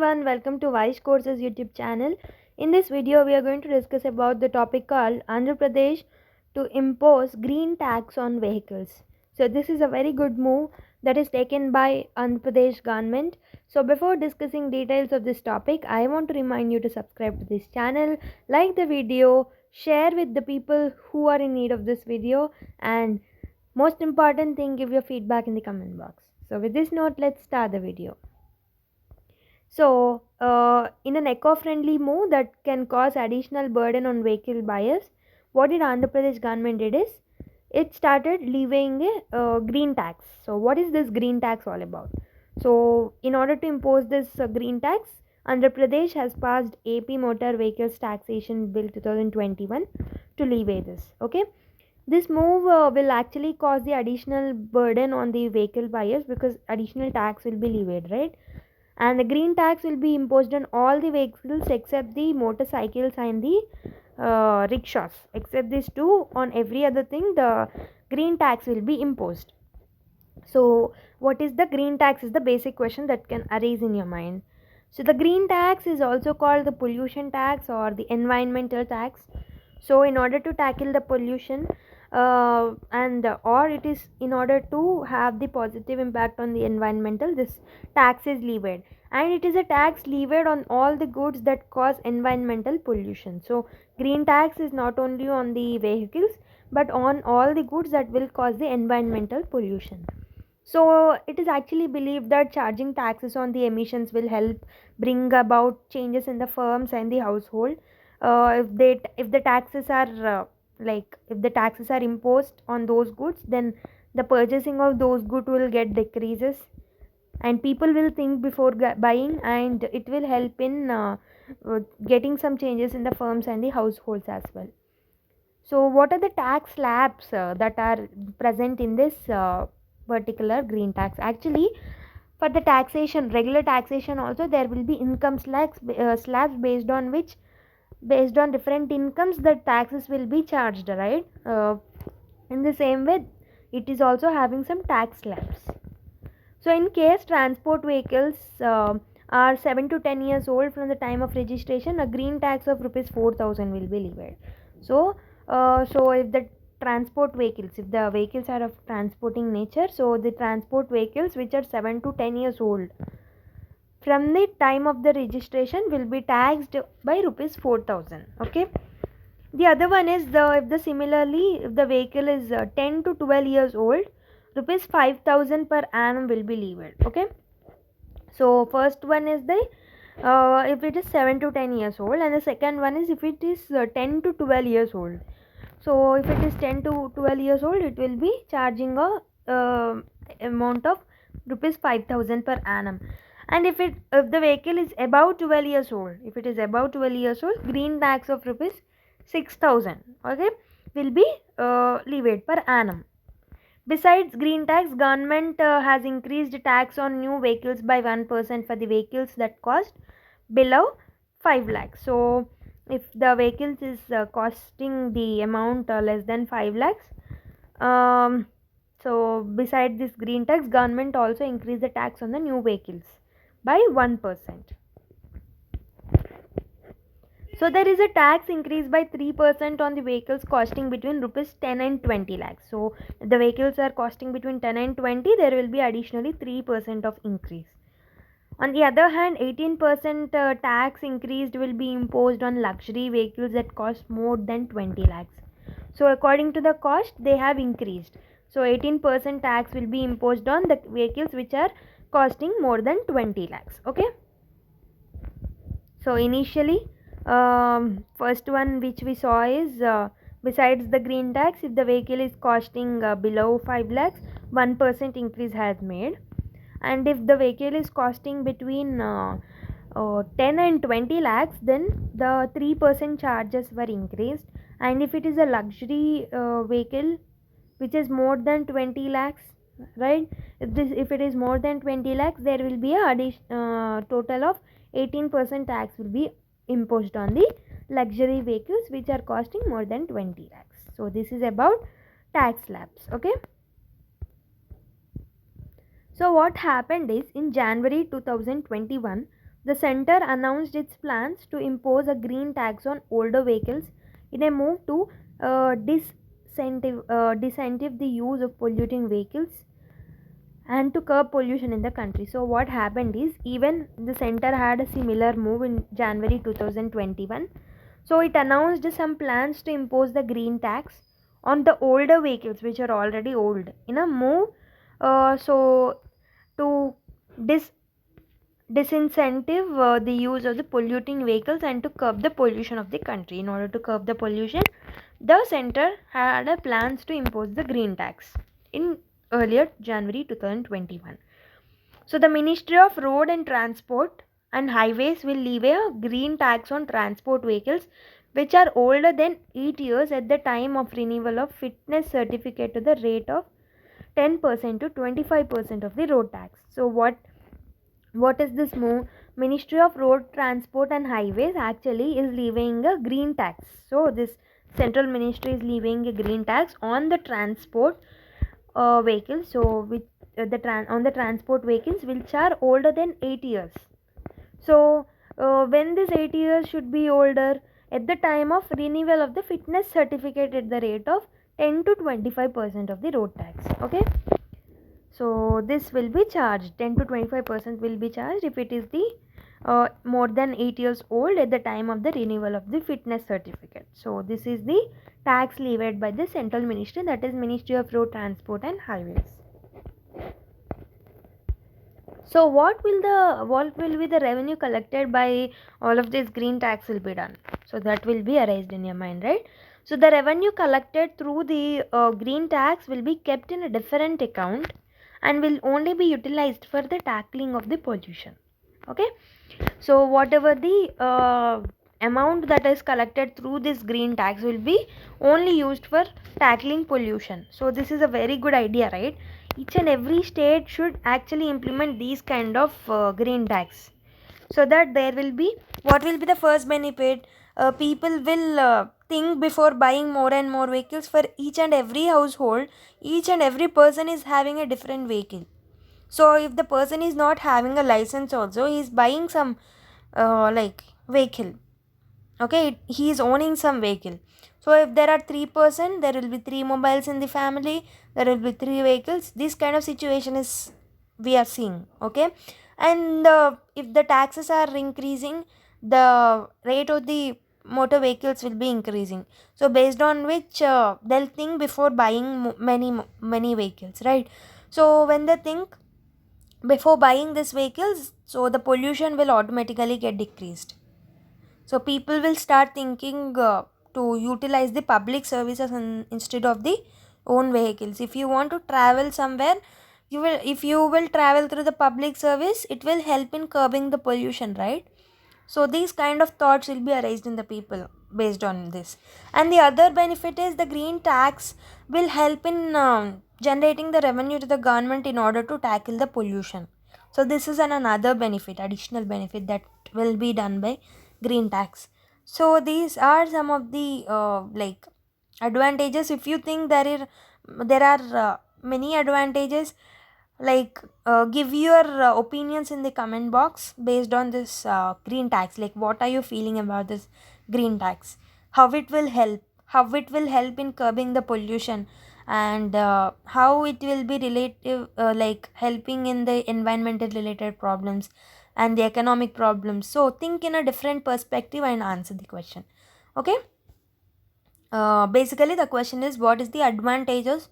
Everyone, welcome to Vice Courses YouTube channel. In this video, we are going to discuss about the topic called Andhra Pradesh to impose green tax on vehicles. So this is a very good move that is taken by Andhra Pradesh government. So before discussing details of this topic, I want to remind you to subscribe to this channel, like the video, share with the people who are in need of this video, and most important thing, give your feedback in the comment box. So with this note, let's start the video. So, in an eco-friendly move that can cause additional burden on vehicle buyers, what did Andhra Pradesh government did is it started levying a green tax. So, what is this green tax all about? So, in order to impose this green tax, Andhra Pradesh has passed AP Motor Vehicles Taxation Bill 2021 to levy this. Okay, this move will actually cause the additional burden on the vehicle buyers because additional tax will be levied, right? And the green tax will be imposed on all the vehicles except the motorcycles and the rickshaws. Except these two, on every other thing the green tax will be imposed. So what is the green tax is the basic question that can arise in your mind. So the green tax is also called the pollution tax or the environmental tax. So in order to tackle the pollution and or it is in order to have the positive impact on the environmental, this tax is levied, and it is a tax levied on all the goods that cause environmental pollution. So green tax is not only on the vehicles but on all the goods that will cause the environmental pollution. So it is actually believed that charging taxes on the emissions will help bring about changes in the firms and the household. If the taxes are if the taxes are imposed on those goods, then the purchasing of those goods will get decreases, and people will think before buying, and it will help in getting some changes in the firms and the households as well. So, what are the tax slabs that are present in this particular green tax? Actually, for the taxation, regular taxation also, there will be income slabs based on which, based on different incomes, the taxes will be charged, right? In the same way, it is also having some tax slabs. So, in case transport vehicles are 7 to 10 years old from the time of registration, a green tax of rupees 4,000 will be levied. So if the transport vehicles, if the vehicles are of transporting nature, so the transport vehicles which are 7 to 10 years old from the time of the registration will be taxed by rupees 4,000. Okay. The other one is if the vehicle is 10 to 12 years old, rupees 5,000 per annum will be levied. Okay. So first one is the if it is 7 to 10 years old, and the second one is if it is 10 to 12 years old. So if it is 10 to 12 years old, it will be charging a amount of rupees 5,000 per annum. And if the vehicle is above 12 years old, if it is above 12 years old, green tax of rupees 6,000, okay, will be levied per annum. Besides green tax, government has increased tax on new vehicles by 1% for the vehicles that cost below 5 lakhs. So if the vehicles is costing the amount less than 5 lakhs, so beside this green tax, government also increased the tax on the new vehicles by 1%. So there is a tax increase by 3% on the vehicles costing between rupees 10 and 20 lakhs. So the vehicles are costing between 10 and 20, there will be additionally 3% of increase. On the other hand, 18% tax increased will be imposed on luxury vehicles that cost more than 20 lakhs. So according to the cost, they have increased. So 18% tax will be imposed on the vehicles which are costing more than 20 lakhs. Okay. So initially, first one which we saw is besides the green tax, if the vehicle is costing below 5 lakhs, 1% increase has made. And if the vehicle is costing between 10 and 20 lakhs, then the 3% charges were increased. And if it is a luxury vehicle which is more than 20 lakhs, right, if it is more than 20 lakhs, there will be a total of 18% tax will be imposed on the luxury vehicles which are costing more than 20 lakhs. So this is about tax slabs. Okay. So what happened is in January 2021, The center announced its plans to impose a green tax on older vehicles in a move to disincentive the use of polluting vehicles and to curb pollution in the country. So what happened is, even the center had a similar move in January 2021. So it announced some plans to impose the green tax on the older vehicles which are already old in a move so to dis disincentive the use of the polluting vehicles and to curb the pollution of the country. In order to curb the pollution, the center had a plans to impose the green tax in earlier January 2021. So the Ministry of Road and Transport and Highways will levy a green tax on transport vehicles which are older than 8 years at the time of renewal of fitness certificate to the rate of 10% to 25% of the road tax. So what is this move? Ministry of Road Transport and Highways actually is levying a green tax. So this central ministry is levying a green tax on the transport vehicles, so with on the transport vehicles which are older than 8 years. So when this 8 years should be older, at the time of renewal of the fitness certificate at the rate of 10 to 25% of the road tax. Okay, so this will be charged, 10 to 25% will be charged if it is the more than 8 years old at the time of the renewal of the fitness certificate. So this is the tax levied by the central ministry, that is Ministry of Road Transport and Highways. So what will be the revenue collected by all of this green tax will be done? So that will be erased in your mind, right? So the revenue collected through the green tax will be kept in a different account and will only be utilized for the tackling of the pollution. Okay, so whatever the amount that is collected through this green tax will be only used for tackling pollution. So this is a very good idea, right? Each and every state should actually implement these kind of green tax, so that there will be, what will be the first benefit? People will think before buying more and more vehicles. For each and every household, each and every person is having a different vehicle. So if the person is not having a license also, he is buying some like vehicle. Okay, he is owning some vehicle. So if there are 3 person, there will be 3 mobiles in the family, there will be 3 vehicles. This kind of situation is we are seeing. Okay, and if the taxes are increasing, the rate of the motor vehicles will be increasing. So based on which they'll think before buying many vehicles, right? So when they think before buying these vehicles, so the pollution will automatically get decreased. So people will start thinking to utilize the public services instead of the own vehicles. If you want to travel somewhere, if you will travel through the public service, it will help in curbing the pollution, right? So these kind of thoughts will be arised in the people based on this. And the other benefit is the green tax will help in generating the revenue to the government in order to tackle the pollution. So this is another benefit, additional benefit that will be done by green tax. So these are some of the like advantages. If you think there are many advantages, like give your opinions in the comment box based on this green tax. Like what are you feeling about this green tax, how it will help in curbing the pollution, and how it will be relative like helping in the environmental related problems and the economic problems. So think in a different perspective and answer the question. Okay, basically the question is, what are the advantages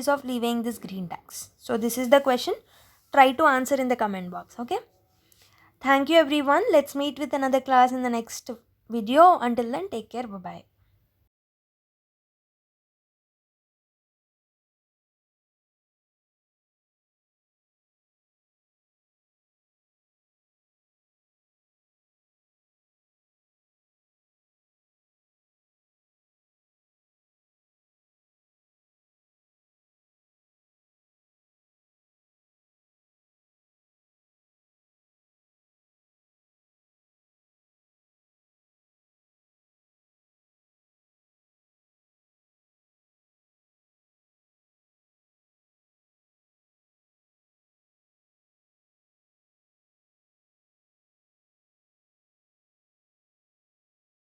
of levying this green tax? So this is the question. Try to answer in the comment box. Okay, thank you everyone. Let's meet with another class in the next video. Until then, take care. Bye bye.